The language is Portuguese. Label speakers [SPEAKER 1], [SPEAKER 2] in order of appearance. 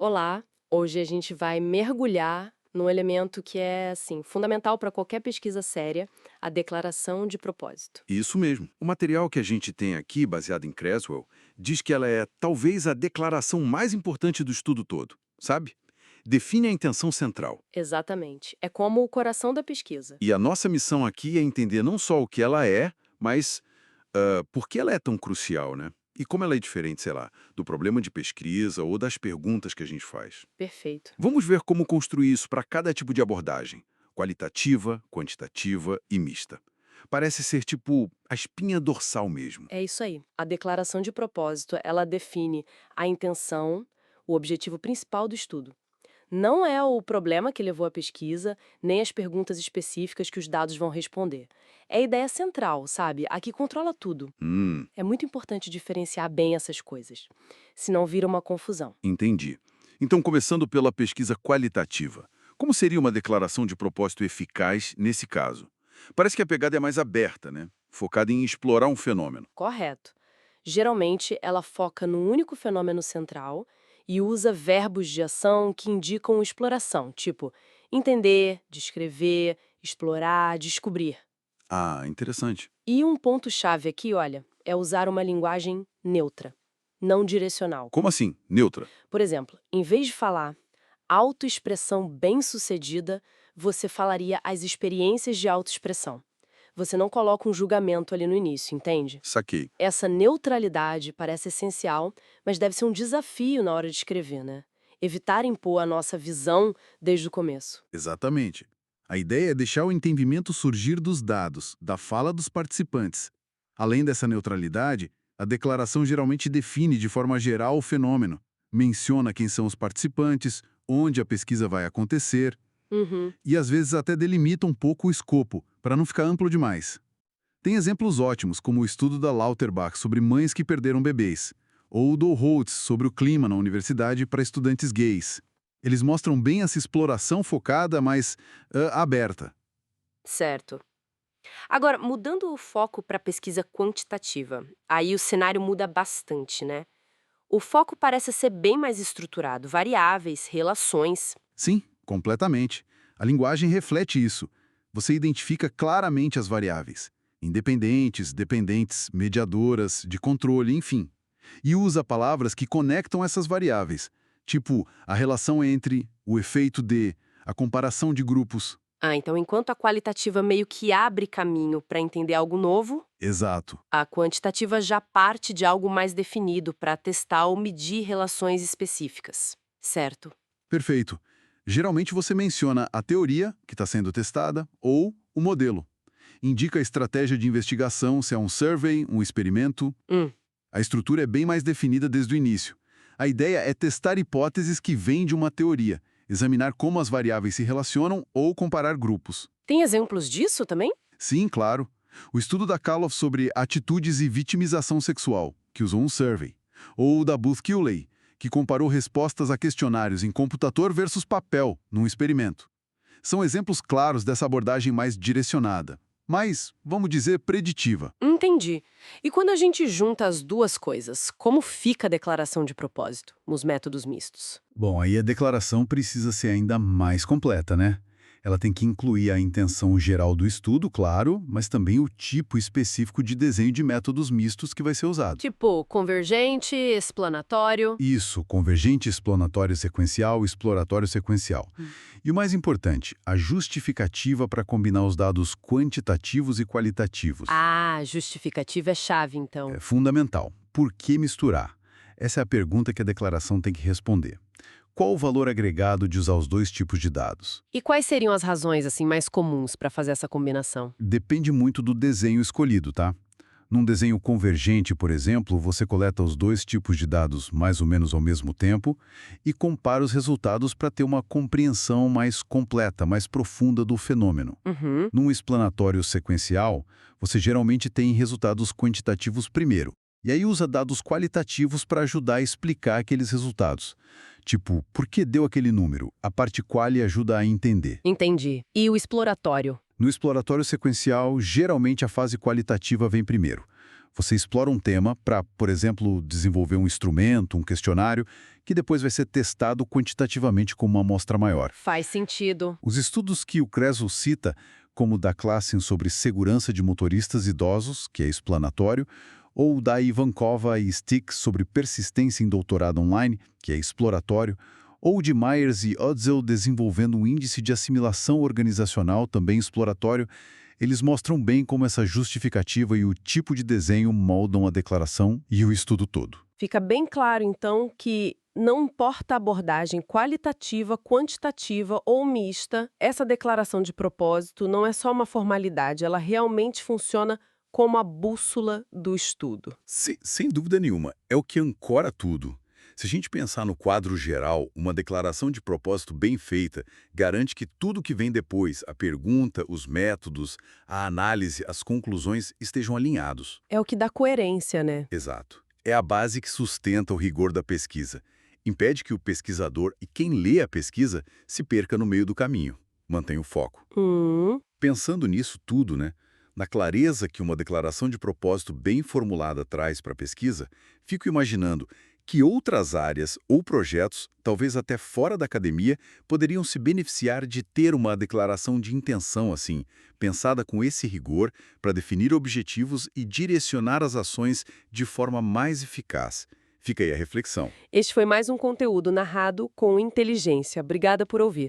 [SPEAKER 1] Olá, hoje a gente vai mergulhar num elemento que é, assim, fundamental para qualquer pesquisa séria, a declaração de propósito.
[SPEAKER 2] Isso mesmo. O material que a gente tem aqui, baseado em Creswell, diz que ela é talvez a declaração mais importante do estudo todo, sabe? Define a intenção central.
[SPEAKER 1] Exatamente. É como o coração da pesquisa.
[SPEAKER 2] E a nossa missão aqui é entender não só o que ela é, mas por que ela é tão crucial, né? E como ela é diferente, sei lá, do problema de pesquisa ou das perguntas que a gente faz.
[SPEAKER 1] Perfeito.
[SPEAKER 2] Vamos ver como construir isso para cada tipo de abordagem: qualitativa, quantitativa e mista. Parece ser tipo a espinha dorsal mesmo.
[SPEAKER 1] É isso aí. A declaração de propósito, ela define a intenção, o objetivo principal do estudo. Não é o problema que levou à pesquisa, nem as perguntas específicas que os dados vão responder. É a ideia central, sabe? A que controla tudo.
[SPEAKER 2] Hum.
[SPEAKER 1] É muito importante diferenciar bem essas coisas, senão vira uma confusão.
[SPEAKER 2] Entendi. Então, começando pela pesquisa qualitativa, como seria uma declaração de propósito eficaz nesse caso? Parece que a pegada é mais aberta, né? Focada em explorar um fenômeno.
[SPEAKER 1] Correto. Geralmente, ela foca num único fenômeno central e usa verbos de ação que indicam exploração, tipo entender, descrever, explorar, descobrir.
[SPEAKER 2] Ah, interessante.
[SPEAKER 1] E um ponto-chave aqui, olha, é usar uma linguagem neutra, não direcional.
[SPEAKER 2] Como assim? Neutra?
[SPEAKER 1] Por exemplo, em vez de falar autoexpressão bem-sucedida, você falaria as experiências de autoexpressão. Você não coloca um julgamento ali no início, entende?
[SPEAKER 2] Saquei.
[SPEAKER 1] Essa neutralidade parece essencial, mas deve ser um desafio na hora de escrever, né? Evitar impor a nossa visão desde o começo.
[SPEAKER 2] Exatamente. A ideia é deixar o entendimento surgir dos dados, da fala dos participantes. Além dessa neutralidade, a declaração geralmente define de forma geral o fenômeno, menciona quem são os participantes, onde a pesquisa vai acontecer,
[SPEAKER 1] Uhum.
[SPEAKER 2] e às vezes até delimita um pouco o escopo, para não ficar amplo demais. Tem exemplos ótimos, como o estudo da Lauterbach sobre mães que perderam bebês, ou do Holtz sobre o clima na universidade para estudantes gays. Eles mostram bem essa exploração focada, mas aberta.
[SPEAKER 1] Certo. Agora, mudando o foco para a pesquisa quantitativa, aí o cenário muda bastante, né? O foco parece ser bem mais estruturado, variáveis, relações.
[SPEAKER 2] Sim, completamente. A linguagem reflete isso. Você identifica claramente as variáveis, independentes, dependentes, mediadoras, de controle, enfim. E usa palavras que conectam essas variáveis, tipo a relação entre, o efeito de, a comparação de grupos.
[SPEAKER 1] Ah, então enquanto a qualitativa meio que abre caminho para entender algo novo,
[SPEAKER 2] Exato.
[SPEAKER 1] a quantitativa já parte de algo mais definido para testar ou medir relações específicas. Certo.
[SPEAKER 2] Perfeito. Geralmente você menciona a teoria, que está sendo testada, ou o modelo. Indica a estratégia de investigação, se é um survey, um experimento.
[SPEAKER 1] Hum.
[SPEAKER 2] A estrutura é bem mais definida desde o início. A ideia é testar hipóteses que vêm de uma teoria, examinar como as variáveis se relacionam ou comparar grupos.
[SPEAKER 1] Tem exemplos disso também?
[SPEAKER 2] Sim, claro. O estudo da Kaloff sobre atitudes e vitimização sexual, que usou um survey. Ou o da Booth-Keeley, que comparou respostas a questionários em computador versus papel, num experimento. São exemplos claros dessa abordagem mais direcionada, mas, vamos dizer, preditiva.
[SPEAKER 1] Entendi. E quando a gente junta as duas coisas, como fica a declaração de propósito nos métodos mistos?
[SPEAKER 3] Bom, aí a declaração precisa ser ainda mais completa, né? Ela tem que incluir a intenção geral do estudo, claro, mas também o tipo específico de desenho de métodos mistos que vai ser usado.
[SPEAKER 1] Tipo, convergente, explanatório.
[SPEAKER 3] Isso, convergente, explanatório sequencial, exploratório sequencial. E o mais importante, a justificativa para combinar os dados quantitativos e qualitativos.
[SPEAKER 1] Ah, justificativa é chave, então.
[SPEAKER 3] É fundamental. Por que misturar? Essa é a pergunta que a declaração tem que responder. Qual o valor agregado de usar os dois tipos de dados?
[SPEAKER 1] E quais seriam as razões assim mais comuns para fazer essa combinação?
[SPEAKER 3] Depende muito do desenho escolhido, tá? Num desenho convergente, por exemplo, você coleta os dois tipos de dados mais ou menos ao mesmo tempo e compara os resultados para ter uma compreensão mais completa, mais profunda do fenômeno.
[SPEAKER 1] Uhum.
[SPEAKER 3] Num explanatório sequencial, você geralmente tem resultados quantitativos primeiro, e aí usa dados qualitativos para ajudar a explicar aqueles resultados. Tipo, por que deu aquele número? A parte quali ajuda a entender.
[SPEAKER 1] Entendi. E o exploratório?
[SPEAKER 3] No exploratório sequencial, geralmente a fase qualitativa vem primeiro. Você explora um tema para, por exemplo, desenvolver um instrumento, um questionário, que depois vai ser testado quantitativamente com uma amostra maior.
[SPEAKER 1] Faz sentido.
[SPEAKER 3] Os estudos que o Kreso cita, como o da Klassen sobre segurança de motoristas idosos, que é explanatório, ou o da Ivankova e Stick sobre persistência em doutorado online, que é exploratório, ou de Myers e Odzel desenvolvendo um índice de assimilação organizacional, também exploratório, eles mostram bem como essa justificativa e o tipo de desenho moldam a declaração e o estudo todo.
[SPEAKER 1] Fica bem claro, então, que não importa a abordagem qualitativa, quantitativa ou mista, essa declaração de propósito não é só uma formalidade, ela realmente funciona como a bússola do estudo.
[SPEAKER 4] Sem dúvida nenhuma, é o que ancora tudo. Se a gente pensar no quadro geral, uma declaração de propósito bem feita garante que tudo que vem depois, a pergunta, os métodos, a análise, as conclusões, estejam alinhados.
[SPEAKER 1] É o que dá coerência, né?
[SPEAKER 4] Exato. É a base que sustenta o rigor da pesquisa. Impede que o pesquisador e quem lê a pesquisa se perca no meio do caminho. Mantém o foco. Pensando nisso tudo, né? Na clareza que uma declaração de propósito bem formulada traz para a pesquisa, fico imaginando que outras áreas ou projetos, talvez até fora da academia, poderiam se beneficiar de ter uma declaração de intenção assim, pensada com esse rigor para definir objetivos e direcionar as ações de forma mais eficaz. Fica aí a reflexão.
[SPEAKER 1] Este foi mais um conteúdo narrado com inteligência. Obrigada por ouvir.